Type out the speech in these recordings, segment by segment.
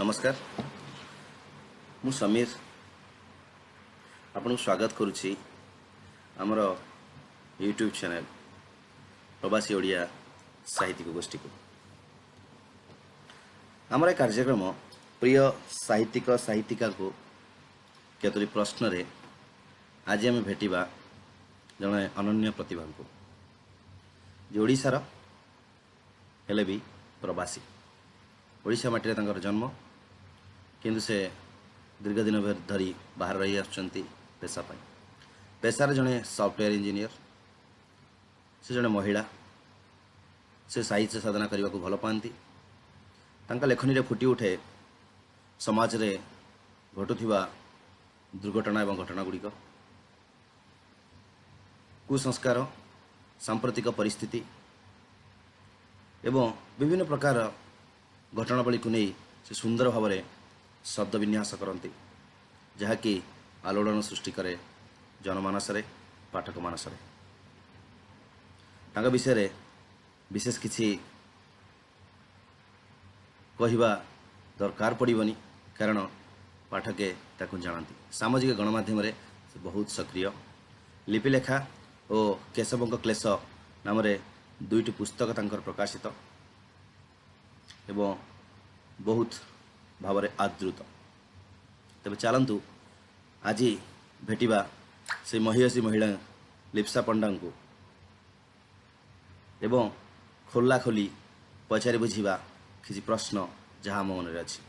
नमस्कार मु समीर आपन स्वागत करुच्ची आमर यूट्यूब चैनल प्रवासी ओडिया साहित्यिक गोष्ठी को आमर कार्यक्रम प्रिय साहित्यिक साहित्यिका को केतोटी प्रश्न रे आज आम भेटिबा जने अनन्य प्रतिभा को जे ओडिशार हेले भी प्रवासी ओडिशा माटी तांकर जन्म किंतु से दीर्घ दिन धरी बाहर रही आसुचंती पेशा पाई पेशार जड़े सॉफ्टवेयर इंजीनियर से जड़े महिला से साहित्य साधना करने को भल पाती लेखनी रे फुटी उठे समाज रे घटुवा दुर्घटना एवं घटना गुड़िक कुसंस्कार सांप्रतिक परिस्थिति एवं विभिन्न प्रकार घटनावली को नहीं से सुंदर भाव में शब्द विन्यास करती जहाँकि आलोड़न सृष्टि करे जनमानस रे पाठक मानस रे तांका विषय रे विशेष किसी कहवा दरकार पड़ोनी कारण पाठके ताकू जानती सामाजिक गणमाध्यम रे से बहुत सक्रिय लिपिलेखा और केशवंक क्लेश नाम दुईटी पुस्तक तांकर प्रकाशित एवं बहुत भाव आदृत तेज चलतु आज भेटिबा से महिषी महिला लिप्सा पंडा को एवं खोला खोली पचारि बुझा किसी प्रश्न जहाँ मो मन अच्छी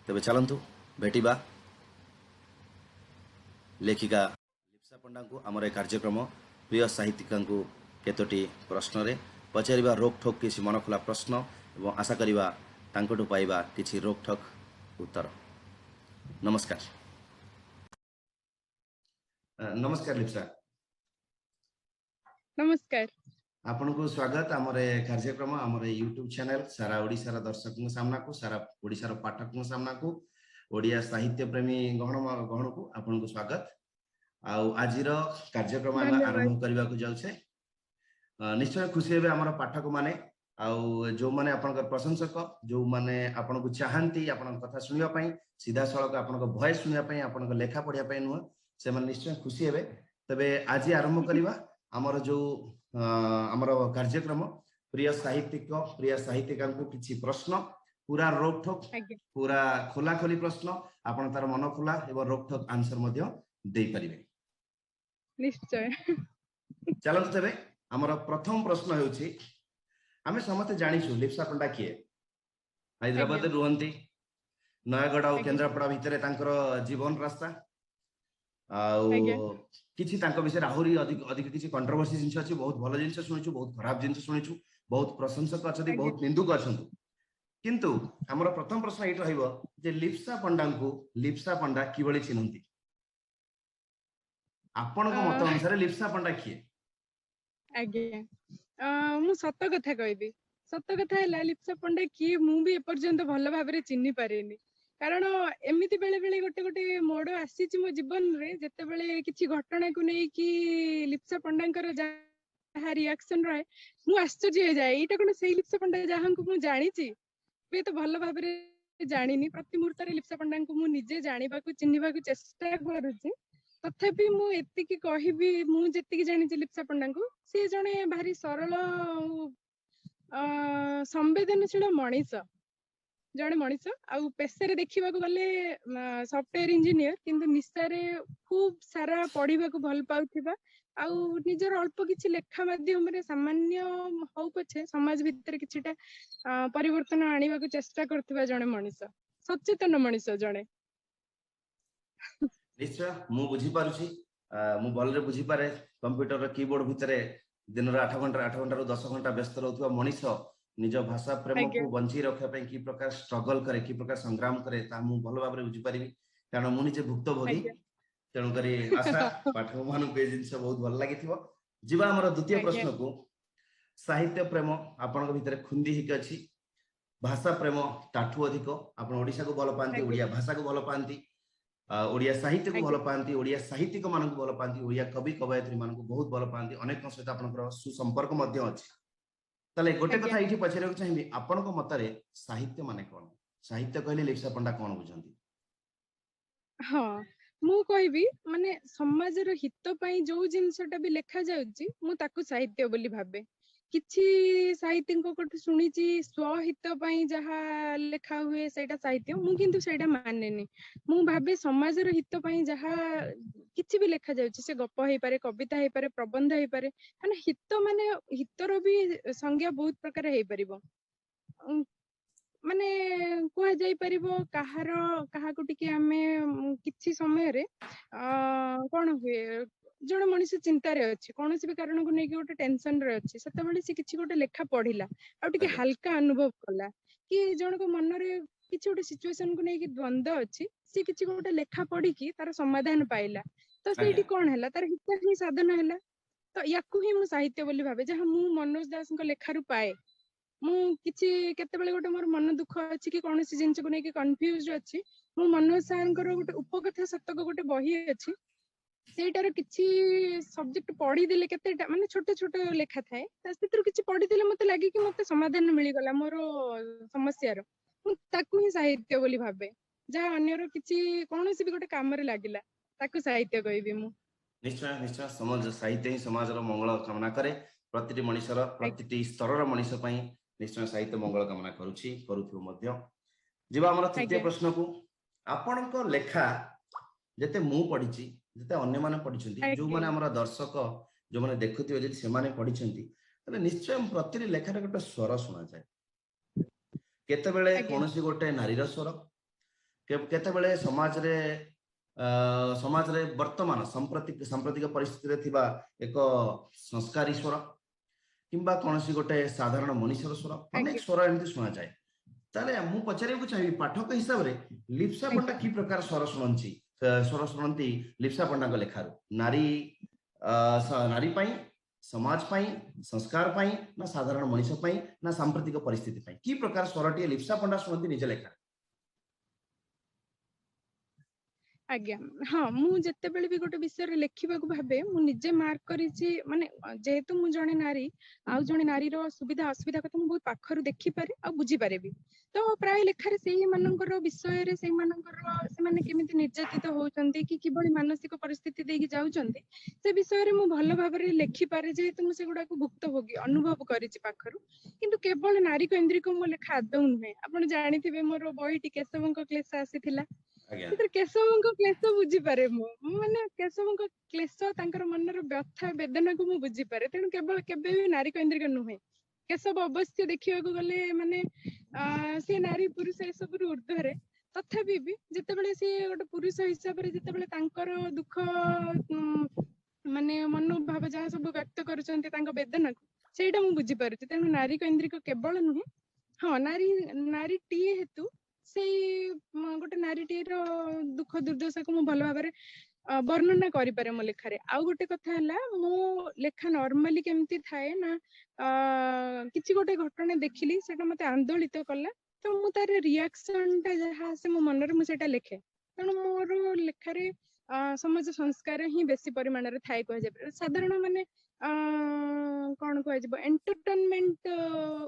तेज चलतु भेटिबा लेखिका लिप्सा पंडा को आमर कार्यक्रम प्रिय साहित्यिका को केतोटी प्रश्न रे पचारिबा रोकठोक किसी मन खोला प्रश्न एवं आशा करिबा तांकटू पाइबा किछि रोकठोक उत्तर। नमस्कार नमस्कार लिप्सा नमस्कार आपन को स्वागत आमर कार्यक्रम आमर यूट्यूब चैनल सारा ओडिशार दर्शकों सामना को सारा ओडिशार पाठकों सामना को ओडिया साहित्य प्रेमी गहन को आपन को स्वागत आजिर कार्यक्रम आरंभ करबा को जाउछे निश्चय खुशी हेबे आमर पाठक माने जो माने आपन प्रशंसक जो माने आपन को चाहती आपन कथा सुनिया पई सीधा सड़क आपन वॉइस सुनिया पई आपन लेखा पढ़िया पई नुह से माने निश्चय खुशी हेबे तबे आज आरंभ करबा आमर जो आमर कार्यक्रम प्रिय साहित्यिक प्रिय साहित्यिका को किछि प्रश्न पूरा रोकठोक पूरा खोला खोली प्रश्न आपन तार मन खोला एवं रोकठोक आंसर मध्य दे परिबे निश्चय चलत तबे आमर प्रथम प्रश्न हेउछि आमे समस्त जानिछु लिप्सा पंडा किए हैदराबाद रुहंती नयागढ़ और केंद्रापड़ा भितर तांकर जीवन रास्ता किछि तांको विषय आहुरी अधिक अधिक किछि कंट्रोवर्सी जिंस अछि बहुत भलो जिंस सुनिछु बहुत खराब जिंस सुनिछु बहुत प्रशंसक अछथि बहुत निंदुक अछंतु किंतु हमर प्रथम प्रश्न एट रहइबो जे लिप्सा पंडा को लिप्सा पंडा किबळी चिन्हंती आपन को मत अनुसार लिप्सा पंडा किए आगे मु सत कथा कहबी सत कथा है लिप्सा पंडा किए मु भी एपर्यंत भल भाव चिन्ह पारेनी कारण एमती बेले बेले गोटे गोटे मोड़ आसी मो जीवन रे जेते बेले किछि घटना को नहीं कि लिप्सा पंडा जहाँ रिएक्शन रहे मु आश्चर्य हो जाए एटा कोन सेही लिप्सा पंडा जहाँ को मु जानी छि तो भल भाव जानिनी प्रति मुहूर्त लिप्सा पंडा को मु निजे जानिबा को चिन्हिबा को चेष्टा करूछि तथापि मु एतिकी कहबी मु जेतिकी जानी लिप्सा पंडा को सी जने भारी सरल संवेदनशील मनीष जड़े मनीष आउ पेशा देखा गले सॉफ्टवेयर इंजीनियर किंतु निशार खूब सारा पढ़ा को भल पाउथिबा आउ निजर अल्प किछि लेखा माध्यम रे सामान्य हो पछे समाज भितर किछिटा परिवर्तन आनिबा को चेष्टा करथिबा जड़े मनीष सचेतन मनीष जड़े निश्चय मु बुझी पारुछि मु बलरे बुझी पारे कंप्यूटर कीबोर्ड भितर दिन 8 घंटा रु 10 घंटा व्यस्त रहउथवा मनीष निज भाषा प्रेम को बंची रखा पई की प्रकार स्ट्रगल करे की प्रकार संग्राम करे ता मु भलो भाबरे बुझी परिबी कारण मु निजे भुक्तभोगी तेणु करी आशा पाठक मान को जिनस बहुत भल लागिथिबो जीवा हमर द्वितीय प्रश्न को साहित्य प्रेम आपन भितर खुंदी हिक अछि भाषा प्रेम ताठू अधिक आपन ओडिसा को भल पांती ओडिया भाषा को भल पांती ओडिया साहित्य को भल पाती ओडिया साहित्यिक मान को भल पाती ओडिया कवि कवयित्री मान को बहुत भल पाती अनेक सहित आपनकर सुसंपर्क मध्य अछि ताले गोटे ଆଜ୍ଞା कथा एठी पछरेक चाहिबी आपनको मतरे साहित्य माने कोन साहित्य कहले लिप्सा पंडा कोन बुझंती ହଁ ମୁଁ କହିବି ମାନେ ସମାଜର ହିତ ପାଇଁ ଯୋଉ ଜିନିଷଟା ବି ଲେଖା ଯାଉଛି ମୁଁ ତାକୁ ସାହିତ୍ୟ ବୋଲି ଭାବେ। କିଛି ସାହିତ୍ୟଙ୍କଠୁ ଶୁଣିଛି ସ୍ୱହିତ ପାଇଁ ଯାହା ଲେଖା ହୁଏ ସେଇଟା ସାହିତ୍ୟ, ମୁଁ କିନ୍ତୁ ସେଇଟା ମାନେନି। ମୁଁ ଭାବେ ସମାଜର ହିତ ପାଇଁ ଯାହା କିଛି ବି ଲେଖା ଯାଉଛି, ସେ ଗପ ହେଇପାରେ, କବିତା ହେଇପାରେ, ପ୍ରବନ୍ଧ ହେଇପାରେ, ମାନେ ହିତର ବି ସଂଜ୍ଞା ବହୁତ ପ୍ରକାର ହେଇପାରିବ। ଉଁ, ମାନେ କୁହାଯାଇ ପାରିବ କାହାକୁ ଟିକେ ଆମେ କିଛି ସମୟରେ କଣ ହୁଏ, ଜଣେ ମଣିଷ ଚିନ୍ତାରେ ଅଛି, କୌଣସି ବି କାରଣକୁ ନେଇକି ଗୋଟେ ଟେନସନ ରେ ଅଛି, ସେତେବେଳେ ସେ କିଛି ଗୋଟେ ଲେଖା ପଢିଲା ଆଉ ଟିକେ ଆଜ୍ଞା ହାଲକା ଅନୁଭବ କଲା, କି ଜଣଙ୍କ ମନରେ କିଛି ଗୋଟେ ସିଚୁଏସନ କୁ ନେଇକି ଦ୍ୱନ୍ଦ ଅଛି, ସେ କିଛି ଗୋଟେ ଲେଖା ପଢିକି ତାର ସମାଧାନ ପାଇଲା, ତ ଆଜ୍ଞା ସେଇଠି କଣ ହେଲା, ତାର ହିତ ହିଁ ସାଧନ ହେଲା। ତ ୟାକୁ ହିଁ ମୁଁ ସାହିତ୍ୟ ବୋଲି ଭାବେ, ଯାହା ମୁଁ ମନୋଜ ଦାସଙ୍କ ଲେଖାରୁ ପାଏ। ମୁଁ କିଛି କେତେବେଳେ ଗୋଟେ ମୋର ମନ ଦୁଃଖ ଅଛି କି କୌଣସି ଜିନିଷକୁ ନେଇକି କନଫ୍ୟୁଜ ଅଛି, ମୁଁ ମନୋଜ ସାରଙ୍କର ଗୋଟେ ଉପକଥା ଶତକ ଗୋଟେ ବହି ଅଛି, ସେଇଟାର କିଛି ସବଜେକ୍ଟ ପଢିଦେଲେ, କେତେଟା ମାନେ ଛୋଟ ଛୋଟ ଲେଖା ଥାଏ, ସେଥିରୁ କିଛି ପଢିଦେଲେ ମତେ ଲାଗେ କି ମତେ ସମାଧାନ ମିଳିଗଲା ମୋର ସମସ୍ୟାର, ମୁଁ ତାକୁ ହିଁ ସାହିତ୍ୟ ବୋଲି ଭାବେ। ଯାହା ଅନ୍ୟର କିଛି କୌଣସି ବି ଗୋଟେ କାମରେ ଲାଗିଲା, ତାକୁ ସାହିତ୍ୟ କହିବି ମୁଁ। निश्चय निश्चय समाज साहित्य ही समाजर मंगल कामना करे प्रतिटी मनुष्यर प्रतिटी स्तरर मनुष्य पई निश्चय साहित्य मंगल कामना करूछि करूथु मध्य जीवा हमर तृतीय ଆଜ୍ଞା प्रश्न को आपणको लेखा जते मु पढिछि जते अन्य माने पढिछन्ति जो ଆଜ୍ଞା माने हमर दर्शक जो माने देखुथिबे जे से माने पढिछन्ति तले निश्चय प्रतिटी लेखार गोटे स्वर सुना जाय केतेबेले ଆଜ୍ଞା कोनोसी गोटे नारीर स्वर केतेबेले समाजरे वर्तमान सांप्रतिक परिस्थिति रे थिबा एक संस्कारी स्वर किंबा कोनोसी गोटे साधारण मनुष्यर स्वर अनेक ଆଜ୍ଞା स्वर एमती सुना जाए ताले मु पचारिବାକୁ चाहिबी पाठक हिसाब रे लिप्सा पंडा ଆଜ୍ଞା की प्रकार स्वर शुणंती लिप्सा पंडा लेखारू नारी नारी पाई समाज पाई संस्कार पाई ना साधारण मनुष्य पाई ना सांप्रतिक परिस्थिति पाई की प्रकार स्वरटी लिप्सा पंडा शुणंती निज लेखा ଆଜ୍ଞା ହଁ ମୁଁ ଯେତେବେଳେ ବି ଗୋଟେ ବିଷୟରେ ଲେଖିବାକୁ ଭାବେ, ମୁଁ ନିଜେ ମାର୍କ କରିଛି, ମାନେ ଯେହେତୁ ମୁଁ ଜଣେ ନାରୀ, ଆଉ ଜଣେ ନାରୀର ସୁବିଧା ଅସୁବିଧା କଥା ମୁଁ ବହୁତ ପାଖରୁ ଦେଖିପାରେ ଆଉ ବୁଝିପାରେ ବି, ତ ପ୍ରାୟ ଲେଖାରେ ସେଇମାନଙ୍କର ବିଷୟରେ, ସେମାନେ କେମିତି ନିର୍ଯାତିତ ହଉଛନ୍ତି କି କିଭଳି ମାନସିକ ପରିସ୍ଥିତି ଦେଇକି ଯାଉଛନ୍ତି, ସେ ବିଷୟରେ ମୁଁ ଭଲ ଭାବରେ ଲେଖିପାରେ, ଯେହେତୁ ମୁଁ ସେଗୁଡାକୁ ଭୁକ୍ତଭୋଗୀ ଅନୁଭବ କରିଛି ପାଖରୁ। କିନ୍ତୁ କେବଳ ନାରୀ କୈନ୍ଦ୍ରିକ ମୋ ଲେଖା ଆଦୌ ନୁହେଁ। ଆପଣ ଜାଣିଥିବେ ମୋର ବହିଟି କେଶବଙ୍କ କ୍ଲେଶ ଆସିଥିଲା, ଆଜ୍ଞା ସେଥିରେ କେଶବଙ୍କ କ୍ଲେଶ ବୁଝିପାରେ ମୁଁ, ମାନେ କେଶବଙ୍କ କ୍ଲେଶ, ତାଙ୍କର ମନର ବ୍ୟଥା ବେଦନାକୁ ମୁଁ ବୁଝିପାରେ, ତେଣୁ କେବଳ କେବେ ବି ନାରୀ କୈନ୍ଦ୍ରିକ ନୁହେଁ। କେଶବ ଅବଶ୍ୟ ଦେଖିବାକୁ ଗଲେ ମାନେ ସେ ନାରୀ ପୁରୁଷ ଏସବୁରୁ ଉର୍ଦ୍ଧ୍ୱରେ, ତଥାପି ବି ଯେତେବେଳେ ସିଏ ଗୋଟେ ପୁରୁଷ ହିସାବରେ ଯେତେବେଳେ ତାଙ୍କର ଦୁଃଖ ମାନେ ମନୋଭାବ ଯାହା ସବୁ ବ୍ୟକ୍ତ କରୁଛନ୍ତି ତାଙ୍କ ବେଦନାକୁ, ସେଇଟା ମୁଁ ବୁଝିପାରୁଛି। ତେଣୁ ନାରୀ କୈନ୍ଦ୍ରିକ କେବଳ ନୁହେଁ, ହଁ ନାରୀଟିଏ ହେତୁ ସେଇ ଗୋଟେ ନାରୀଟିର ଦୁଃଖ ଦୁର୍ଦ୍ଦଶାକୁ ମୁଁ ଭଲ ଭାବରେ ବର୍ଣ୍ଣନା କରିପାରେ ମୋ ଲେଖାରେ। ଆଉ ଗୋଟେ କଥା ହେଲା, ମୋ ଲେଖା ନର୍ମାଲି କେମିତି ଥାଏ ନା, କିଛି ଗୋଟେ ଘଟଣା ଦେଖିଲି, ସେଟା ମତେ ଆନ୍ଦୋଳିତ କଲା, ତ ମୁଁ ତାର ରିଆକ୍ସନ ଟା ଯାହା ଆସେ ମୋ ମନରେ ମୁଁ ସେଇଟା ଲେଖେ। ତେଣୁ ମୋର ଲେଖାରେ ସମାଜ ସଂସ୍କାର ହିଁ ବେଶୀ ପରିମାଣରେ ଥାଏ କୁହାଯାଏ। ସାଧାରଣ ମାନେ କଣ କୁହାଯିବ, ଏଣ୍ଟରଟେନମେଣ୍ଟ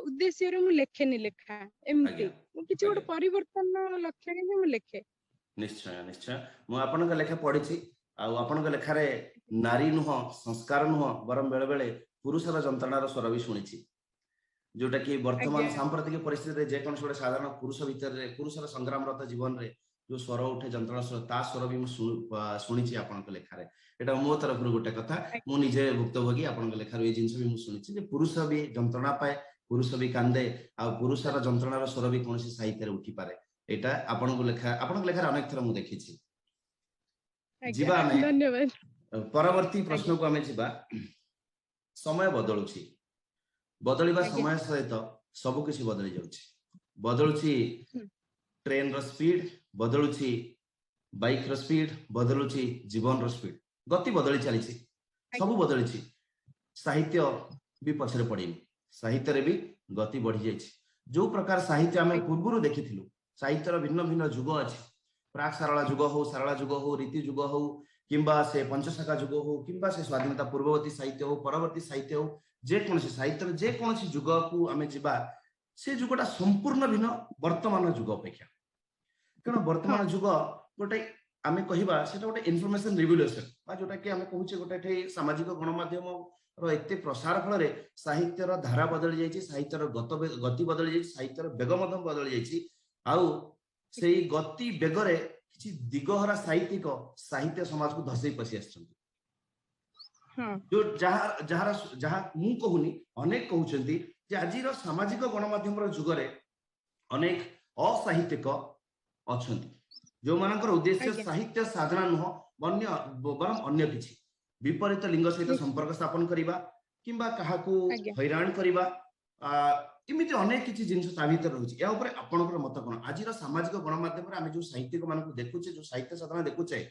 ଉଦ୍ଦେଶ୍ୟରେ ମୁଁ ଲେଖେନି ଲେଖା ଏମିତି, ଆଜ୍ଞା ମୁଁ କିଛି ଗୋଟେ ଆଜ୍ଞା ପରିବର୍ତ୍ତନ ଲକ୍ଷ୍ୟରେ ହିଁ ମୁଁ ଲେଖେ। निश्चय निश्चय मु आपनका लेखा पढिछि आ आपनका लेखारे नारी नुह संस्कार नुह बरम बेले बेले पुरुषर जंत्रणार स्वर भी शुणिछि जोटा कि वर्तमान ଆଜ୍ଞା सांप्रतिक परिस्थिति जे कोन छोटे साधारण पुरुष भीतर रे पुरुषर संग्रामरत जीवन रे जो स्वर उठे जंत्रणा स्वर ता स्वर भी मु शुणिछि आपनका लेखारे एटा मो तरफ रु गोटे कथा मु निजे भुक्तभोगी आपनका लेखार ए जिंस भी मु शुणिछि जे पुरुष भी जंत्रणा पाए पुरुष भी कांदे आ पुरुषर जंत्रणार स्वर भी कोनसी साहित्य रे उठी पारे एटा आपनका लेखार अनेक थर मु देखिछि ଆଜ୍ଞା जीवा हमें ଧନ୍ୟବାଦ। परवर्ती ଆଜ୍ଞା प्रश्न को हमें जीवा समय बदलुछि बदलिबा ଆଜ୍ଞା समय सहित सब किछि बदली जाउछि बदलुछि ହୁଁ, ट्रेन रो स्पीड बदलुछि बाइक रो स्पीड बदलुछि जीवन रो स्पीड गति बदली चलीछि सब ଆଜ୍ଞା बदलिछि साहित्य भी पछरे पड़िनी साहित्य रे भी गति बढ़ी जाइछि जो प्रकार साहित्य आमे ଆଜ୍ଞା पूर्वरु देखिथिलु साहित्यर भिन्न भिन्न जुग अछि प्राक सारला जुग हो सारला जुग हो रीति जुग हो किंबा से पंचशखा जुग हो किंबा से स्वाधीनता पूर्ववर्ती साहित्य हो परवर्ती साहित्य हो जेकोसी साहित्य जेकोसी जुग को आम जा से जुगटा संपूर्ण भिन्न वर्तमान जुग अपेक्षा कारण हाँ वर्तमान जुग गोटे आम कहवा से गोटे इनफॉरमेशन रिवोल्यूशन जोटा कि आम कहूचे गोटे सामाजिक गणमाध्यम एते प्रसार फल साहित्यर धारा बदली जाइए साहित्यर गति बदली जाइए साहित्यर बेग बदली जाइए आउ से गति बेगरे किसी दिगहरा साहित्यिक साहित्य समाज को धसई पशि आस हाँ जो जहाँ जहाँ जहाँ मु कहूनी अनेक कहते आज सामाजिक गणमाध्यम जुगरे अनेक असाहित्यिक अच्छा जो मानकर उद्देश्य आज्ञा साहित्य साधना नुह बरम अन्य किछि विपरीत लिंग सहित निश्चय संपर्क स्थापन करिबा किंबा काहाकू आज्ञा हैरान करिबा इमिति अनेक किछि जिंस ता भीतर रहउछि या ऊपर आपनकर मत कोन आजिर सामाजिक गणमाध्यम रे आमे जो साहित्यिक मानकू देखुचे जो साहित्य साधना देखुचे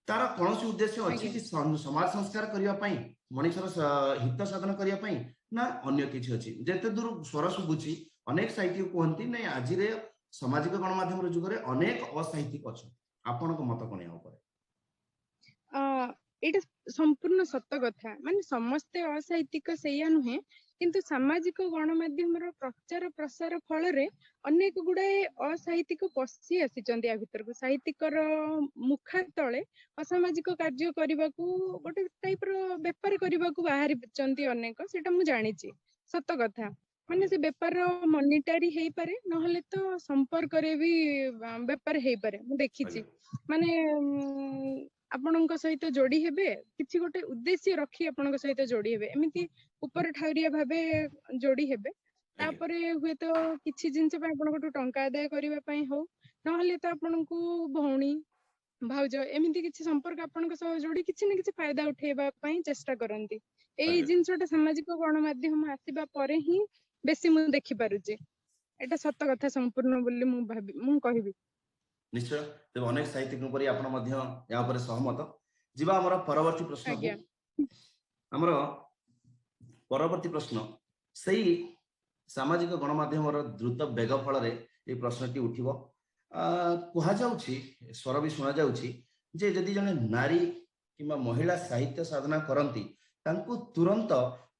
तार कौन उद्देश्य अच्छी आज्ञा कि समाज संस्कार करने मनुष्यर हित साधन करने ना अन्य किसी अच्छी जिते दूर स्वर शुभुची अनेक साहित्यिक कहती ना आज सामाजिक गणमाध्यम जुगरे अनेक असाहित्यिक अच्छा आपण मत कौन एटा संपूर्ण सत कथा माने समस्ते असाहित्यिक सेया नुहे किंतु सामाजिक गणमाध्यम प्रचार प्रसार फल रे अनेक गुड़ाए असाहित्यिक पशि आसी या भीतर को साहित्यिकर मुखा तले असामाजिक कार्य करने को गोटे टाइप रो बेपार करने को बाहरी अनेक सेटा मु जानी सत कथा माने से बेपार मॉनिटरी हेई पारे नहले तो संपर्क रे भी बेपार हेई पारे मु देखिछि माने आपणक सहित जोड़ी हेबे किछि गोटे उद्देश्य रखी आपणक सहित जोड़ी हेबे एमिति ऊपर ठाउरिया भाबे जोड़ी हेबे तापरे हुए तो किछि जिंस पे आपणक टंका आदाय करबा पई हो नहले तो आपणकू भौणी भाउज एमिति किछि संपर्क आपणक सह जोड़ी किछि न किछि फायदा उठेबा पई चेष्टा करंती एई जिंसटा सामाजिक गणमाध्यम आसीबा परे ही बेसी मु देखि पारुची एटा सत्य कथा संपूर्ण बोली मु कहबी निश्चय तेज अनेक साहित्यिक आप सहमत जीवा आमर परवर्ती प्रश्न आज्ञा आमर परवर्ती प्रश्न सही सामाजिक गणमाध्यम द्रुत बेग फल ये प्रश्नटी उठिबो कहुच्छी स्वर भी शुणा जाउछि जे जदि जने नारी किंबा महिला साहित्य साधना करती तुरंत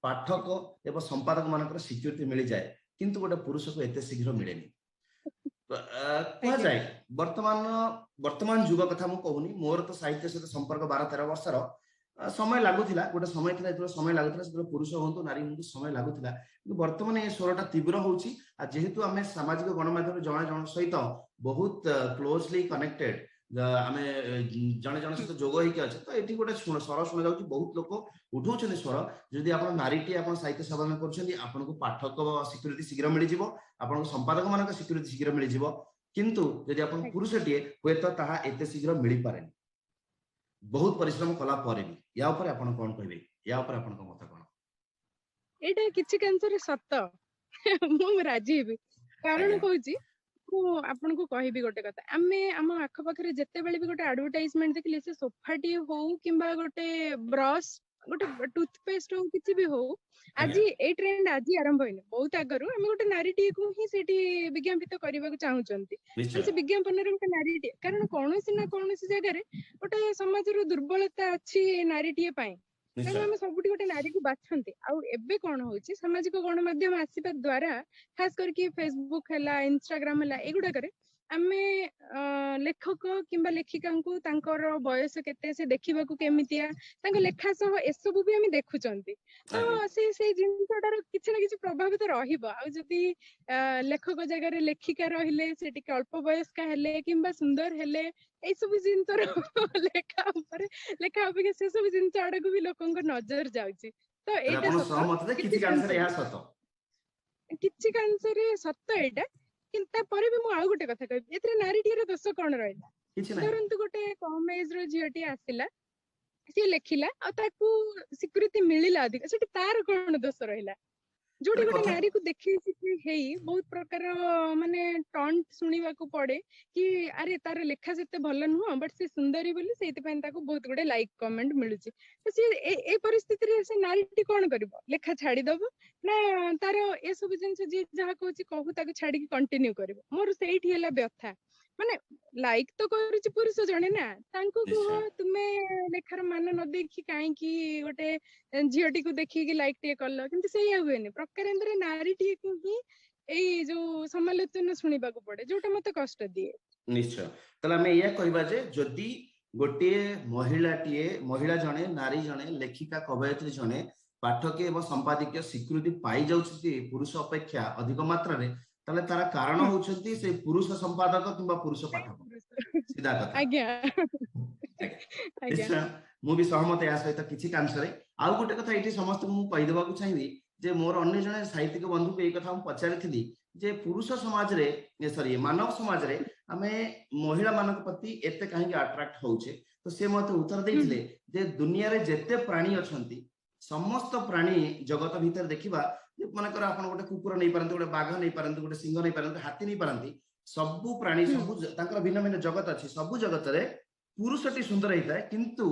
पाठक एवं संपादक मानकर स्वीकृति मिल जाए किंतु गोटे पुरुष को एते शीघ्र मिलेनी कह जाए वर्तमान वर्तमान जुग कथा मु कहूनी मोर तो साहित्य सहित संपर्क 12-13 वर्षर समय लगुला गोटे समय था जो समय लगुला पुरुष हूँ नारी हूँ समय लगुला वर्तमान ये स्वरटा तीव्र होची जेहेतु आम सामाजिक गणमाध्यम जन जन सहित बहुत क्लोजली कनेक्टेड आम जड़े जन सहित जोग होगी अच्छे तो ये गोटे स्वर शुणा जाऊँगी बहुत लोक उठाऊँ स्वर जदि आप नारीटी आप साहित्य साधना कर पाठक स्वीकृति शीघ्र मिल जाए संपादक मान स्वीकृति शीघ्र मिल जाए किंतु जदि आप पुरुषटीए हे तो ताहा एते शीघ्र मिल पारे बहुत परिश्रम कला पर भी या ऊपर आपण कोन कहबे या ऊपर आपण को मत कोन एटा किछि कैंसर सत्य मु राजी हेबी कारण कहूची मु आपन को कहबी गोटे कथा आमे हम आख पाखरे जत्ते बेले भी गोटे एडवर्टाइजमेंट देखले से सोफाटी हो किंबा गोटे ब्रश गोटे टूथपेस्ट हो किछि भी हो आज ए ट्रेंड आज आरंभ होइने बहुत आगरु हम गोटे नारीटी को ही सेठी विज्ञापित करबा को चाहउचंती से विज्ञापन रे गोटे नारीटी कारण कोनोसी ना कोनोसी जगह रे गोटे समाज रो दुर्बलता अछि नारीटी पई तेणु आम सब गोटे नारी को बाछंती आउ एबे कोन होउची सामाजिक गणमाध्यम आसीबा द्वारा खास करके फेसबुक हैला इंस्टाग्राम हैला एगुडा करे आमे लेखक किंबा लेखिका को तांकर बयस केते से देखिबा को केमितिया तांक लेखा सह एसबु भी आमे देखुचंती तो से जिंसटार किछि ना किछि प्रभाव तो रहिबो आ जदी लेखक जगह रे लेखिका रहिले से टिके अल्प वयस्का हेले किंबा सुंदर हेले ए सब जिंतर लेखा उपे से सब जिंस आड़ को भी लोकन को नजर जाउची तो एटा सहमत किछि कांसर या सत किछि कांसर सत एटा किंता परे भी मु आ गोटे कथा कहबी एतरे नारीटीर दोष कोन रहइला तुरंत गोटे कम एज रो झियटी आसिला सी लेखिला आ ताकू स्वीकृति मिलिला अधिक सेठी तार कोन दोष रहिला जोडी गोटे नारी को देखि हेई बहुत प्रकार माने टॉन्ट सुनिबा को पड़े कि अरे तार लेखा सेते भल नुह बट से सुंदरी बोली सेति पय ताकू बहुत गुडे लाइक कमेंट मिलुची तो से ए परिस्थिति रे से नारीटी कोन करबो लेखा छाडी दबो ना तार ए सब जिंस जे जहा कहूची कहू ताकू छाडी के कंटिन्यू करबो मोर सेठी हैला व्यथा ମାନେ ଲାଇକ୍ ତ କରୁଛି ପୁରୁଷ ଜଣେ ନା, ତାଙ୍କୁ କୁହ ନିଶ୍ଚୟ ତୁମେ ଲେଖାର ମାନ ନ ଦେଖି କାହିଁକି ଗୋଟେ ଝିଅଟିକୁ ଦେଖିକି ଲାଇକ୍ ଟିକେ କଲ, କିନ୍ତୁ ସେଇଆ ହୁଏନି। ପ୍ରକାରାନ୍ତରେ ନାରୀଟିକୁ ହିଁ ଏଇ ଯୋଉ ସମାଲୋଚନା ଶୁଣିବାକୁ ପଡେ, ଯୋଉଟା ମତେ କଷ୍ଟ ଦିଏ। ନିଶ୍ଚୟ। ତାହେଲେ ଆମେ ଏଇଆ କହିବା ଯେ ଯଦି ଗୋଟିଏ ମହିଳା ଜଣେ, ନାରୀ ଜଣେ, ଲେଖିକା କବୟିତ୍ରୀ ଜଣେ ପାଠକୀୟ ଏବଂ ସମ୍ପାଦକୀୟ ସ୍ୱୀକୃତି ପାଇଯାଉଛନ୍ତି ପୁରୁଷ ଅପେକ୍ଷା ଅଧିକ ମାତ୍ରାରେ, ତାହେଲେ ତାର କାରଣ ହୁଁ, ହଉଛନ୍ତି ସେ ପୁରୁଷ ସମ୍ପାଦକ କିମ୍ବା ପୁରୁଷ ସେଇ ପାଠକ। ପୁରୁଷ। ସିଧା କଥା। ଆଜ୍ଞା ଆଜ୍ଞା। ଆଜ୍ଞା। ନିଶ୍ଚୟ ମୁଁ ବି ସହମତ ଏହା ସହିତ କିଛି କାଂଶରେ। ଆଉ ଗୋଟେ କଥା ଏଠି ସମସ୍ତଙ୍କୁ ମୁଁ କହିଦେବାକୁ ଚାହିଁବି ଯେ ମୋର ଅନ୍ୟ ଜଣେ ସାହିତ୍ୟିକ ବନ୍ଧୁକୁ ଏଇ କଥା ମୁଁ ପଚାରିଥିଲି ଯେ ପୁରୁଷ ସମାଜରେ ସରି ମାନବ ସମାଜରେ ଆମେ ମହିଳା ମାନଙ୍କ ପ୍ରତି ଏତେ କାହିଁକି ଆଟ୍ରାକ୍ଟ ହଉଛେ, ତ ସେ ମତେ ଉତ୍ତର ହୁଁ ଦେଇଥିଲେ ଯେ ଦୁନିଆରେ ଯେତେ ପ୍ରାଣୀ ଅଛନ୍ତି ସମସ୍ତ ପ୍ରାଣୀ ଜଗତ ଭିତରେ ଦେଖିବା, ମନେକର ଆପଣ ଗୋଟେ କୁକୁର ନେଇପାରନ୍ତି, ଗୋଟେ ବାଘ ନେଇପାରନ୍ତି, ଗୋଟେ ସିଂହ ନେଇପାରନ୍ତି, ହାତୀ ନେଇପାରନ୍ତି, ସବୁ ପ୍ରାଣୀ ହୁଁ ସବୁ ତାଙ୍କର ଭିନ୍ନ ଭିନ୍ନ ଜଗତ ଅଛି, ସବୁ ଜଗତରେ ପୁରୁଷଟି ସୁନ୍ଦର ହେଇଥାଏ, କିନ୍ତୁ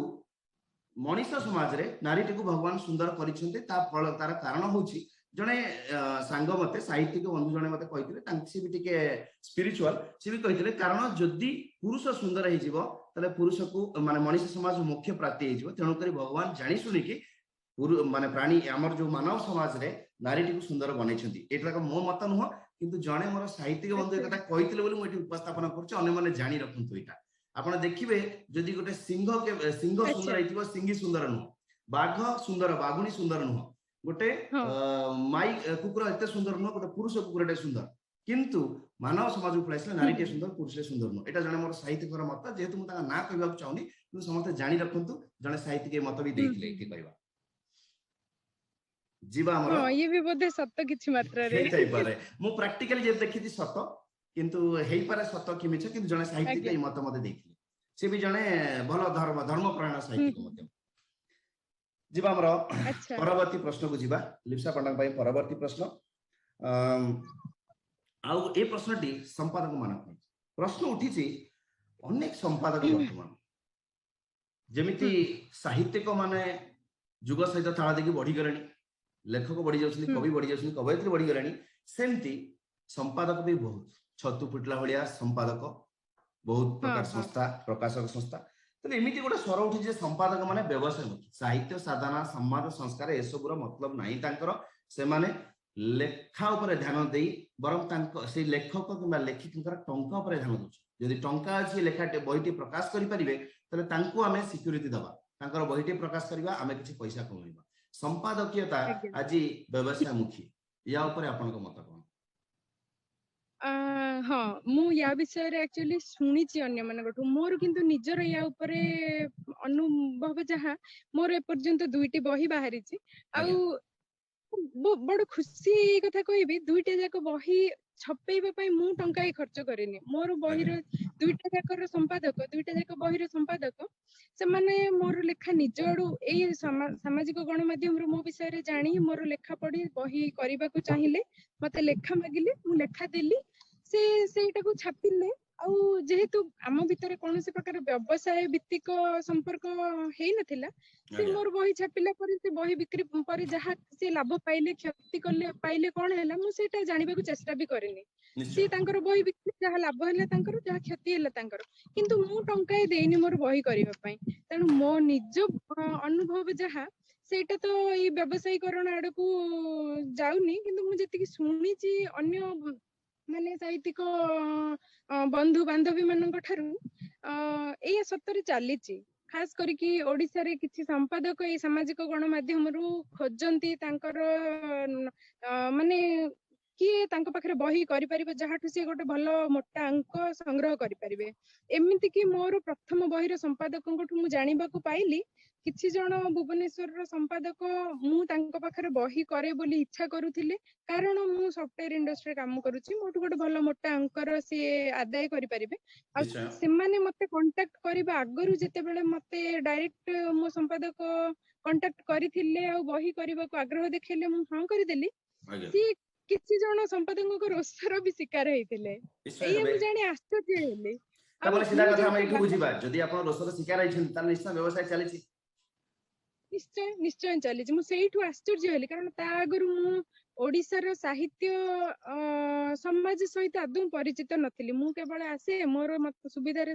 ମଣିଷ ସମାଜରେ ନାରୀଟିକୁ ଭଗବାନ ସୁନ୍ଦର କରିଛନ୍ତି। ତାର କାରଣ ହଉଛି ଜଣେ ସାଙ୍ଗ ମତେ ସାହିତ୍ୟିକ ବନ୍ଧୁ ଜଣେ ମତେ କହିଥିଲେ, ସେ ବି ଟିକେ ସ୍ପିରିଚୁଆଲ, ସେ ବି କହିଥିଲେ କାରଣ ଯଦି ପୁରୁଷ ସୁନ୍ଦର ହେଇଯିବ ତାହେଲେ ପୁରୁଷକୁ ମାନେ ମଣିଷ ସମାଜ ମୁଖ୍ୟ ପ୍ରାପ୍ତି ହେଇଯିବ, ତେଣୁକରି ଭଗବାନ ଜାଣି ଶୁଣିକି ମାନେ ପ୍ରାଣୀ ଆମର ଯୋଉ ମାନବ ସମାଜରେ ନାରୀଟିକୁ ସୁନ୍ଦର ବନେଇଛନ୍ତି। ଏଇଟା ମୋ ମତ ନୁହଁ, କିନ୍ତୁ ଜଣେ ମୋର ସାହିତ୍ୟିକ ବନ୍ଧୁ ଆଚ୍ଛା ଏକଥା କହିଥିଲେ ବୋଲି ମୁଁ ଏଠି ଉପସ୍ଥାପନ କରୁଛି, ଅନ୍ୟମାନେ ଜାଣି ରଖନ୍ତୁ। ଏଇଟା ଆପଣ ଦେଖିବେ ଯଦି ଗୋଟେ ସିଂହ ସୁନ୍ଦର ଆଚ୍ଛା। ହେଇଥିବ, ସିଂହୀ ସୁନ୍ଦର ନୁହଁ, ବାଘ ସୁନ୍ଦର ବାଘୁଣୀ ସୁନ୍ଦର ନୁହଁ, ଗୋଟେ ହଁ ମାଇ କୁକୁର ଏତେ ସୁନ୍ଦର ନୁହଁ, ଗୋଟେ ପୁରୁଷ କୁକୁରଟେ ସୁନ୍ଦର, କିନ୍ତୁ ମାନବ ସମାଜକୁ ପଳେଇ ଆସିଲେ ହୁଁ ନାରୀଟିଏ ସୁନ୍ଦର, ପୁରୁଷଟିଏ ସୁନ୍ଦର ନୁହଁ। ଏଇଟା ଜଣେ ମୋର ସାହିତ୍ୟିକର ମତ, ଯେହେତୁ ମୁଁ ତାଙ୍କ ନାଁ କହିବାକୁ ଚାହୁଁନି, କିନ୍ତୁ ସମସ୍ତେ ଜାଣି ରଖନ୍ତୁ ଜଣେ ସାହିତ୍ୟିକ ମତ ବି ଦେଇଥିଲେ ହୁଁ। ଏଇଠି କହିବା। ଯିବା ଆମର ହଁ ଇଏ ବି ବୋଧେ ସତ କିଛି ମାତ୍ରାରେ। ହେଇଥାଇପାରେ, ମୁଁ ପ୍ରାକ୍ଟିକାଲି ଯେହେତୁ ଦେଖିଛି ସତ, କିନ୍ତୁ ହେଇପାରେ ସତ କି ମିଛ, କିନ୍ତୁ ଜଣେ ସାହିତ୍ୟିକ ଆଜ୍ଞା। ଏଇ ମତ ମତେ ଦେଇଥିଲେ। ସେ ବି ଜଣେ ଭଲ ଧର୍ମପରାୟଣ ହୁଁ ସାହିତ୍ୟିକ ହୁଁ। ମଧ୍ୟ। ଯିବା ଆମର ଆଚ୍ଛା। ପରବର୍ତ୍ତୀ ପ୍ରଶ୍ନକୁ ଯିବା, ଲିପ୍ସା ପଣ୍ଡାଙ୍କ ପାଇଁ ପରବର୍ତ୍ତୀ ପ୍ରଶ୍ନ। ଆଉ ଏ ପ୍ରଶ୍ନଟି ସମ୍ପାଦକ ମାନଙ୍କ ପାଇଁ ପ୍ରଶ୍ନ ଉଠିଛି। ଅନେକ ସମ୍ପାଦକ ବର୍ତ୍ତମାନ ଯେମିତି ହୁଁ ସାହିତ୍ୟିକ ମାନେ ଯୁଗ ସହିତ ତାଳ ଦେଇକି ବଢିଗଲେଣି, ଲେଖକ ବଢି ଯାଉଛନ୍ତି, ହୁଁ କବି ବଢି ଯାଉଛନ୍ତି, କବୟିତ୍ରୀ ବଢିଗଲେଣି, ସେମିତି ସମ୍ପାଦକ ବି ବହୁତ ଛତୁ ଫୁଟିଲା ଭଳିଆ ସମ୍ପାଦକ, ବହୁତ ହଁ ପ୍ରକାର ହଁ ସଂସ୍ଥା, ପ୍ରକାଶକ ସଂସ୍ଥା। ତେଣୁ ଏମିତି ଗୋଟେ ସ୍ୱର ଉଠିଛି ଯେ ସମ୍ପାଦକ ମାନେ ବ୍ୟବସାୟମୁଖୀ, ସାହିତ୍ୟ ସାଧନା ସମାଜ ସଂସ୍କାର ଏସବୁର ମତଲବ ନାହିଁ ତାଙ୍କର। ସେମାନେ ଲେଖା ଉପରେ ଧ୍ୟାନ ଦେଇ ବରଂ ତାଙ୍କ ସେଇ ଲେଖକ କିମ୍ବା ଲେଖିକଙ୍କର ଟଙ୍କା ଉପରେ ଧ୍ୟାନ ଦଉଛି। ଯଦି ଟଙ୍କା ଅଛି ଲେଖାଟେ ବହିଟି ପ୍ରକାଶ କରିପାରିବେ, ତାହେଲେ ତାଙ୍କୁ ଆମେ ସିକ୍ୟୁରିଟି ଦେବା, ତାଙ୍କର ବହିଟି ପ୍ରକାଶ କରିବା, ଆମେ କିଛି ପଇସା କମେଇବା। ସମ୍ପାଦକୀୟତା ଆଜ୍ଞା। ଆଜି ବ୍ୟବସାୟମୁଖୀ, ୟା ଉପରେ ଆପଣଙ୍କ ମତ କଣ? ହଁ ମୁଁ ୟା ବିଷୟରେ ଆକ୍ଚୁଆଲି ଶୁଣିଛି ଅନ୍ୟମାନଙ୍କଠୁ, ମୋର କିନ୍ତୁ ନିଜର ୟା ଉପରେ ଅନୁଭବ ଯାହା, ମୋର ଏପର୍ଯ୍ୟନ୍ତ 2ଟି ବହି ବାହାରିଛି। ଆଉ ଆଜ୍ଞା ବଡ ଖୁସି ଏଇ କଥା କହିବି, 2ଟା ଯାକ ବହି ଛପେଇବା ପାଇଁ ମୁଁ ଟଙ୍କାଏ ଖର୍ଚ୍ଚ କରିନି। ମୋର ଆଜ୍ଞା ବହିର 2ଟା ଯାକର ସମ୍ପାଦକ, 2ଟା ଯାକ ବହିର ସମ୍ପାଦକ, ସେମାନେ ମୋର ଲେଖା ନିଜ ଆଡୁ ଏଇ ସାମାଜିକ ଗଣମାଧ୍ୟମରୁ ମୋ ବିଷୟରେ ଜାଣି ମୋର ଲେଖା ପଢି ବହି କରିବାକୁ ଚାହିଁଲେ, ମତେ ଲେଖା ମାଗିଲେ, ମୁଁ ଲେଖା ଦେଲି, ସେ ସେଇଟାକୁ ଛାପିଲେ। ଆଉ ଯେହେତୁ ଆମ ଭିତରେ କୌଣସି ପ୍ରକାର ବ୍ୟବସାୟ ଭିତ୍ତିକ ସମ୍ପର୍କ ହେଇନଥିଲା, ସେ ଆଜ୍ଞା ମୋର ବହି ଛାପିଲା ପରେ, ସେ ବହି ବିକ୍ରି ପରେ ଯାହା ସେ ଲାଭ ପାଇଲେ କ୍ଷତି ପାଇଲେ କଣ ହେଲା, ମୁଁ ସେଇଟା ଜାଣିବାକୁ ଚେଷ୍ଟା ବି କରିନି। ନିଶ୍ଚୟ ସିଏ ତାଙ୍କର ବହି ବିକ୍ରି, ଯାହା ଲାଭ ହେଲା ତାଙ୍କର, ଯାହା କ୍ଷତି ହେଲା ତାଙ୍କର, କିନ୍ତୁ ମୁଁ ଟଙ୍କାଏ ଦେଇନି ମୋର ବହି କରିବା ପାଇଁ। ତେଣୁ ମୋ ନିଜ ଅନୁଭବ ଯାହା, ସେଇଟା ତ ଏଇ ବ୍ୟବସାୟୀକରଣ ଆଡକୁ ଯାଉନି, କିନ୍ତୁ ମୁଁ ଯେତିକି ଶୁଣିଛି ଅନ୍ୟ ମାନେ ସାହିତ୍ୟିକ ବନ୍ଧୁ ବାନ୍ଧବୀ ମାନଙ୍କ ଠାରୁ, ଏଇଆ ସତରେ ଚାଲିଛି। ଖାସ କରିକି ଓଡିଶାରେ କିଛି ସମ୍ପାଦକ ଏଇ ସାମାଜିକ ଗଣମାଧ୍ୟମରୁ ଖୋଜନ୍ତି ତାଙ୍କର ମାନେ କିଏ ତାଙ୍କ ପାଖରେ ବହି କରିପାରିବ, ଯାହାଠୁ ସିଏ ଗୋଟେ ଭଲ ମୋଟା ଅଙ୍କ ସଂଗ୍ରହ କରିପାରିବେ। ଏମିତି କି ମୋର ପ୍ରଥମ ବହିର ସମ୍ପାଦକଙ୍କଠୁ ମୁଁ ଜାଣିବାକୁ ପାଇଲି, କିଛି ଜଣ ଭୁବନେଶ୍ୱରର ସମ୍ପାଦକ ମୁଁ ତାଙ୍କ ପାଖରେ ବହି କରେ ବୋଲି ଇଚ୍ଛା କରୁଥିଲେ, କାରଣ ମୁଁ ସଫ୍ଟୱେର ଇଣ୍ଡଷ୍ଟ୍ରିରେ କାମ କରୁଛି, ମୋଠୁ ଗୋଟେ ଭଲ ମୋଟା ଅଙ୍କର ସିଏ ଆଦାୟ କରିପାରିବେ। ଆଉ ନିଶ୍ଚୟ ସେମାନେ ମତେ କଣ୍ଟାକ୍ଟ କରିବା ଆଗରୁ ଯେତେବେଳେ ମତେ ଡାଇରେକ୍ଟ ମୋ ସମ୍ପାଦକ କଣ୍ଟାକ୍ଟ କରିଥିଲେ ଆଉ ବହି କରିବାକୁ ଆଗ୍ରହ ଦେଖେଇଲେ, ମୁଁ ହଁ କରିଦେଲି। ଆଜ୍ଞା ସିଏ କିଛି ଜଣ ସମ୍ପାଦକଙ୍କ ରୋଷର ବି ଶିକାର ହେଇଥିଲେ। ନିଶ୍ଚୟ ଏଇଆ ହେବେ। ମୁଁ ଜାଣି ଆଶ୍ଚର୍ଯ୍ୟ ହେଲି। ଆଉ ତାପରେ ସିଧା ମୁଁ କଥା ଆମେ ଯେହେତୁ ଏଇଠୁ ବୁଝିବା, ଯଦି ଆପଣ ରୋଷର ଶିକାର ହେଇଛନ୍ତି ତାହେଲେ ନିଶ୍ଚୟ ବ୍ୟବସାୟ ଚାଲିଛି। ନିଶ୍ଚୟ ନିଶ୍ଚୟ ଚାଲିଛି। ମୁଁ ସେଇଠୁ ଆଶ୍ଚର୍ଯ୍ୟ ହେଲି, କାରଣ ତା ଆଗରୁ ମୁଁ ଓଡିଶାର ସାହିତ୍ୟ ସମାଜ ସହିତ ଆଦୌ ପରିଚିତ ନଥିଲି। ମୁଁ କେବଳ ଆସେ ମୋର ସୁବିଧାରେ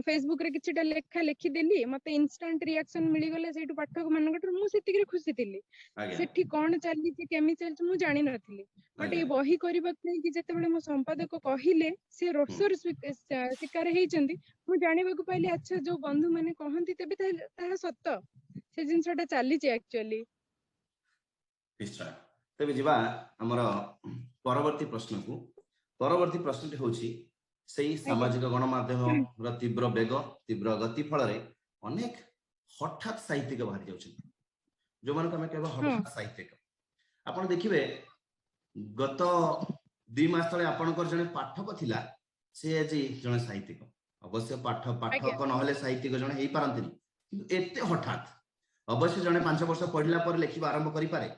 ଫେସବୁକ ରେ କିଛିଟା ଲେଖା ଲେଖିଦେଲି, ମତେ ଇନଷ୍ଟାଣ୍ଟ ରିଆକ୍ସନ ମିଳିଗଲା ସେଇଠୁ ପାଠକ ମାନଙ୍କଠାରୁ, ମୁଁ ସେତିକିରେ ଖୁସି ଥିଲି। ସେଠି କଣ ଚାଲିଛି କେମିତି ଚାଲିଛି ମୁଁ ଜାଣିନଥିଲି। ବଟ୍ ଏଇ ବହି କରିବାକୁ ନେଇକି ଯେତେବେଳେ ମୋ ସମ୍ପାଦକ କହିଲେ ସେ ରୋଷର ଶିକାର ହେଇଛନ୍ତି, ମୁଁ ଜାଣିବାକୁ ପାଇଲି ଆଚ୍ଛା ଯୋଉ ବନ୍ଧୁ ମାନେ କହନ୍ତି ତେବେ ତାହା ସତ, ସେ ଜିନିଷଟା ଚାଲିଛି ଆକ୍ଚୁଆଲି। ନିଶ୍ଚୟ। ତେବେ ଯିବା ଆମର ପରବର୍ତ୍ତୀ ପ୍ରଶ୍ନକୁ। ପରବର୍ତ୍ତୀ ପ୍ରଶ୍ନଟି ହେଉଛି ସେଇ ସାମାଜିକ ଗଣମାଧ୍ୟମର ତୀବ୍ର ବେଗ, ତୀବ୍ର ଗତି ଫଳରେ ଅନେକ ହଠାତ୍ ସାହିତ୍ୟିକ ବାହାରି ଯାଉଛନ୍ତି, ଯୋଉମାନଙ୍କୁ ଆମେ କେବଳ ହଠାତ୍ ସାହିତ୍ୟିକ। ଆପଣ ଦେଖିବେ ଗତ 2 ମାସ ତଳେ ଆପଣଙ୍କର ଜଣେ ପାଠକ ଥିଲା, ସେ ଆଜି ଜଣେ ସାହିତ୍ୟିକ। ଅବଶ୍ୟ ପାଠକ ନହେଲେ ସାହିତ୍ୟିକ ଜଣେ ହେଇପାରନ୍ତିନି, କିନ୍ତୁ ଏତେ ହଠାତ୍। ଅବଶ୍ୟ ଜଣେ 5 ବର୍ଷ ପଢିଲା ପରେ ଲେଖିବା ଆରମ୍ଭ କରିପାରେ,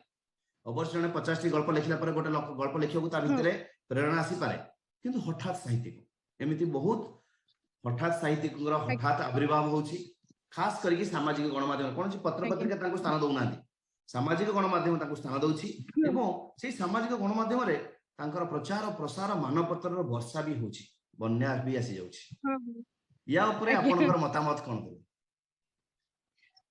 ଅବଶ୍ୟ ଜଣେ 50ଟି ଗଳ୍ପ ଲେଖିଲା ପରେ ଗୋଟେ ଗଳ୍ପ ଲେଖିବାକୁ ତା ଭିତରେ ପ୍ରେରଣା ଆସିପାରେ, କିନ୍ତୁ ହଠାତ୍ ସାହିତ୍ୟିକ। ଏମିତି ବହୁତ ହଠାତ୍ ସାହିତ୍ୟିକଙ୍କର ହଠାତ୍ ଆବିର୍ଭାବ ହଉଛି, ଖାସ କରିକି ସାମାଜିକ ଗଣମାଧ୍ୟମ। କୌଣସି ପତ୍ର ପତ୍ରିକା ତାଙ୍କୁ ସ୍ଥାନ ଦଉନାହାନ୍ତି, ସାମାଜିକ ଗଣମାଧ୍ୟମ ତାଙ୍କୁ ସ୍ଥାନ ଦଉଛି, ଏବଂ ସେଇ ସାମାଜିକ ଗଣମାଧ୍ୟମରେ ତାଙ୍କର ପ୍ରଚାର ପ୍ରସାର ମାନପତ୍ରର ବର୍ଷା ବି ହଉଛି, ବନ୍ୟା ବି ଆସି ଯାଉଛି। ୟା ଉପରେ ଆପଣଙ୍କର ମତାମତ କଣ?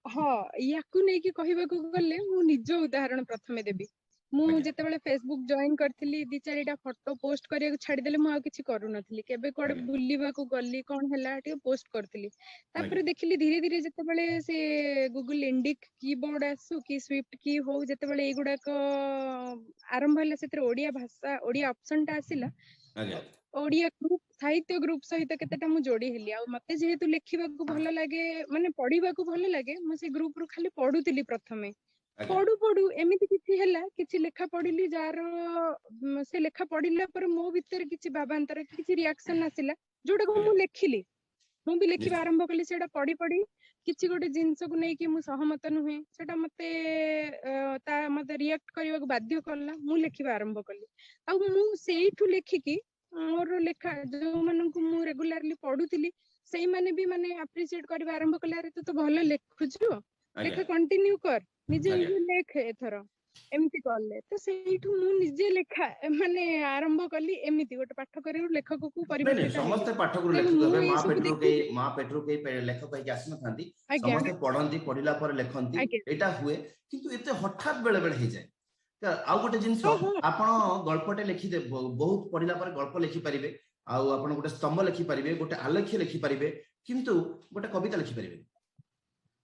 ହଁ, ୟାକୁ ନେଇକି କହିବାକୁ ଗଲେ ମୁଁ ନିଜ ଉଦାହରଣ ପ୍ରଥମେ ଦେବି। ମୁଁ ଯେତେବେଳେ ଫେସବୁକ୍ ଜଏନ୍ କରିଥିଲି, 2-4ଟା ଫଟୋ ପୋଷ୍ଟ କରିବାକୁ ଛାଡିଦେଲେ ମୁଁ ଆଉ କିଛି କରୁନଥିଲି। କେବେ କୁଆଡେ ବୁଲିବାକୁ ଗଲି, କଣ ହେଲା ଟିକେ ପୋଷ୍ଟ କରିଥିଲି। ତାପରେ ଦେଖିଲି ଧୀରେ ଧୀରେ ଯେତେବେଳେ ସେ ଗୁଗୁଲ ଇଣ୍ଡିକ୍ କିବୋର୍ଡ ଆସୁ କି ସ୍ୱିଫ୍ଟ କି ହଉ, ଯେତେବେଳେ ଏଇଗୁଡାକ ଆରମ୍ଭ ହେଲା, ସେଥିରେ ଓଡିଆ ଭାଷା ଓଡିଆ ଅପସନ ଟା ଆସିଲା, ଓଡିଆ ଗ୍ରୁପ ସାହିତ୍ୟ ଗ୍ରୁପ ସହିତ କେତେଟା ମୁଁ ଯୋଡି ହେଲି। ଆଉ ମତେ ଯେହେତୁ ଲେଖିବାକୁ ଭଲ ଲାଗେ, ମାନେ ପଢିବାକୁ ଭଲ ଲାଗେ, ମୁଁ ସେ ଗ୍ରୁପ ରୁ ଖାଲି ପଢୁଥିଲି। ପ୍ରଥମେ ପଢୁ ପଢୁ ଏମିତି କିଛି ହେଲା, କିଛି ଲେଖା ପଢିଲି, ଯାହାର ସେ ଲେଖା ପଢିଲା ପରେ ମୋ ଭିତରେ କିଛି ଭାବାନ୍ତର, କିଛି ରିଆକ୍ସନ ଆସିଲା, ଯୋଉଟାକୁ ମୁଁ ଲେଖିଲି, ମୁଁ ବି ଲେଖିବା ଆରମ୍ଭ କଲି। ସେଇଟା ପଢି ପଢି କିଛି ଗୋଟେ ଜିନିଷକୁ ନେଇକି ମୁଁ ସହମତ ନୁହେଁ, ସେଟା ମତେ ରିଆକ୍ଟ କରିବାକୁ ବାଧ୍ୟ କଲା, ମୁଁ ଲେଖିବା ଆରମ୍ଭ କଲି। ଆଉ ମୁଁ ସେଇଠୁ ଲେଖିକି ମୋର ଲେଖା ଯୋଉମାନଙ୍କୁ ମୁଁ ରେଗୁଲାରଲି ପଢୁଥିଲି, ସେଇମାନେ ବି ମାନେ ଆପ୍ରିସିଏଟ କରିବା ଆରମ୍ଭ କଲେ, ଆରେ ତୁ ତ ଭଲ ଲେଖୁଛୁ, ଲେଖା କଣ୍ଟିନ୍ୟୁ କର, ନିଜେ ଲେଖ ଏଥର, ଏମିତି କଲେ। ତ ସେଇଠୁ ମୁଁ ନିଜେ ଲେଖା ମାନେ ଆରମ୍ଭ କଲି। ଏମିତି ଗୋଟେ ପାଠକରୁ ଲେଖକକୁ ପରିବର୍ତ୍ତିତ ସମସ୍ତେ ପାଠକରୁ ଲେଖକ ହେବେ, ମା ପେଟରୁ କେହି ଲେଖକ ହେଇକି ଆସିନଥାନ୍ତି। ସମସ୍ତେ ପଢନ୍ତି, ପଢିଲା ପରେ ଲେଖନ୍ତି, ଏଇଟା ହୁଏ। କିନ୍ତୁ ଏତେ ହଠାତ୍ ବେଳେ ବେଳେ ହେଇଯାଏ। ଆଉ ଗୋଟେ ଜିନିଷ, ଆପଣ ଗଳ୍ପଟେ ଲେଖିଦେବେ, ବହୁତ ପଢିଲା ପରେ ଗଳ୍ପ ଲେଖିପାରିବେ, ଆଉ ଆପଣ ଗୋଟେ ସ୍ତମ୍ଭ ଲେଖିପାରିବେ, ଗୋଟେ ଆଲେଖ୍ୟ ଲେଖିପାରିବେ, କିନ୍ତୁ ଗୋଟେ କବିତା ଲେଖିପାରିବେ।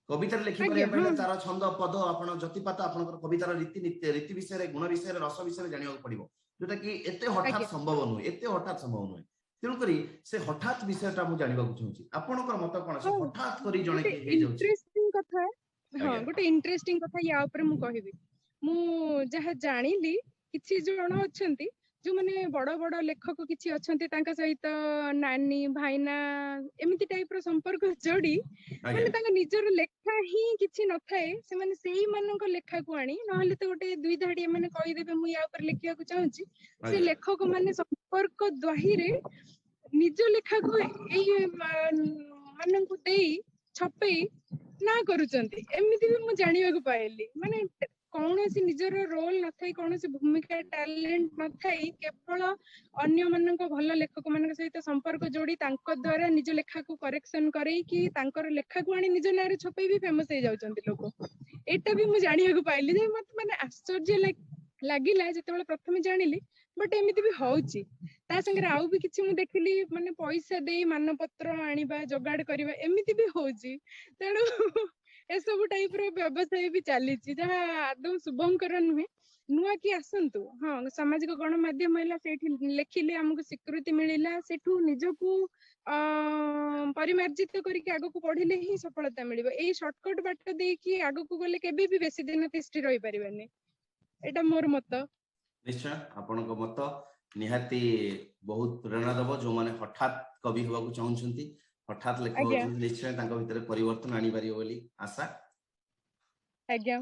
କବିତାରେ ଲେଖିପାରିବା ପାଇଁ ତାର ଛନ୍ଦ, ପଦ, ଆପଣ ଯତିପାତ, ଆପଣଙ୍କର କବିତାର ରୀତି ବିଷୟରେ, ଗୁଣ ବିଷୟରେ, ରସ ବିଷୟରେ ଜାଣିବାକୁ ପଡିବ, ଯୋଉଟା କି ଏତେ ହଠାତ୍ ସମ୍ଭବ ନୁହେଁ, ଏତେ ହଠାତ୍ ସମ୍ଭବ ନୁହେଁ। ତେଣୁକରି ସେ ହଠାତ୍ ବିଷୟଟା ମୁଁ ଜାଣିବାକୁ ଚାହୁଁଛି, ଆପଣଙ୍କର ମତ କଣ? ସେ ହଠାତ୍ କରି ଜଣେ କି ହେଇଯାଉଛି। ଗୋଟେ ଇଣ୍ଟରେଷ୍ଟିଂ କଥା ୟା ଉପରେ ମୁଁ କହିବି। ମୁଁ ଯାହା ଜାଣିଲି, କିଛି ଜଣ ଅଛନ୍ତି ଯୋଉମାନେ ବଡ ବଡ ଲେଖକ କିଛି ଅଛନ୍ତି, ତାଙ୍କ ସହିତ ନାନୀ ଭାଇନା ଏମିତି ଟାଇପ ର ସମ୍ପର୍କ ଯୋଡି, ମାନେ ତାଙ୍କ ନିଜର ଲେଖା ହିଁ କିଛି ନଥାଏ, ସେମାନେ ସେଇମାନଙ୍କ ଲେଖାକୁ ଆଣି, ନହେଲେ ତ ଗୋଟେ 2 ଧାଡି ଏମାନେ କହିଦେବେ ମୁଁ ୟା ଉପରେ ଲେଖିବାକୁ ଚାହୁଁଛି, ସେ ଲେଖକ ମାନେ ସମ୍ପର୍କ ଦ୍ୱାହିରେ ନିଜ ଲେଖାକୁ ଏଇ ମାନଙ୍କୁ ଦେଇ ଛପେଇ ନା କରୁଛନ୍ତି। ଏମିତି ବି ମୁଁ ଜାଣିବାକୁ ପାଇଲି। ମାନେ କୌଣସି ନିଜର ରୋଲ ନଥାଇ, କୌଣସି ଭୂମିକା ଟ୍ୟାଲେଣ୍ଟ ନଥାଇ, କେବଳ ଅନ୍ୟ ମାନଙ୍କ ଭଲ ଲେଖକ ମାନଙ୍କ ସହିତ ସମ୍ପର୍କ ଯୋଡି, ତାଙ୍କ ଦ୍ଵାରା ନିଜ ଲେଖାକୁ କରେକ୍ସନ କରେଇକି, ତାଙ୍କର ଲେଖାକୁ ଆଣି ନିଜ ନାଁରେ ଛପେଇ ବି ଫେମସ ହେଇଯାଉଛନ୍ତି ଲୋକ। ଏଇଟା ବି ମୁଁ ଜାଣିବାକୁ ପାଇଲି, ଯେ ମତେ ମାନେ ଆଶ୍ଚର୍ଯ୍ୟ ଲାଗିଲା ଯେତେବେଳେ ପ୍ରଥମେ ଜାଣିଲି। ବଟ୍ ଏମିତି ବି ହଉଛି। ତା ସାଙ୍ଗରେ ଆଉ ବି କିଛି ମୁଁ ଦେଖିଲି, ମାନେ ପଇସା ଦେଇ ମାନପତ୍ର ଆଣିବା, ଯୋଗାଡ କରିବା, ଏମିତି ବି ହଉଛି। ତେଣୁ ଏସବୁ ଟାଇପ ର ବ୍ୟବସାୟ ବି ଚାଲିଛି, ଯାହା ଆଦୌ ଶୁଭଙ୍କର ନୁହେଁ। ନୂଆ କି ଆସନ୍ତୁ, ହଁ, ସାମାଜିକ ଗଣମାଧ୍ୟମ ହେଲା, ସେଇଠି ଲେଖିଲେ ଆମକୁ ସ୍ୱୀକୃତି ମିଳିଲା, ସେଠୁ ନିଜକୁ ପରିମାର୍ଜିତ କରିକି ଆଗକୁ ବଢିଲେ ହିଁ ସଫଳତା ମିଳିବ। ଏଇ ସର୍ଟକଟ ବାଟ ଦେଇକି ଆଗକୁ ଗଲେ କେବେ ବି ବେଶୀ ଦିନ ତିଷ୍ଠି ରହିପାରିବାନି। ଏଇଟା ମୋର ମତ। ନିଶ୍ଚୟ ଆପଣଙ୍କ ମତ ନିହାତି ବହୁତ ପ୍ରେରଣା ଦେବ। ଯୋଉମାନେ ହଠାତ୍ କବି ହେବାକୁ ଚାହୁଁଛନ୍ତି, ହଠାତ୍ ଲେଖକ ହେଉଛନ୍ତି, ନିଶ୍ଚୟ ତାଙ୍କ ଭିତରେ ପରିବର୍ତ୍ତନ ଆଣିପାରିବ ବୋଲି ଆଶା। ଆଜ୍ଞା।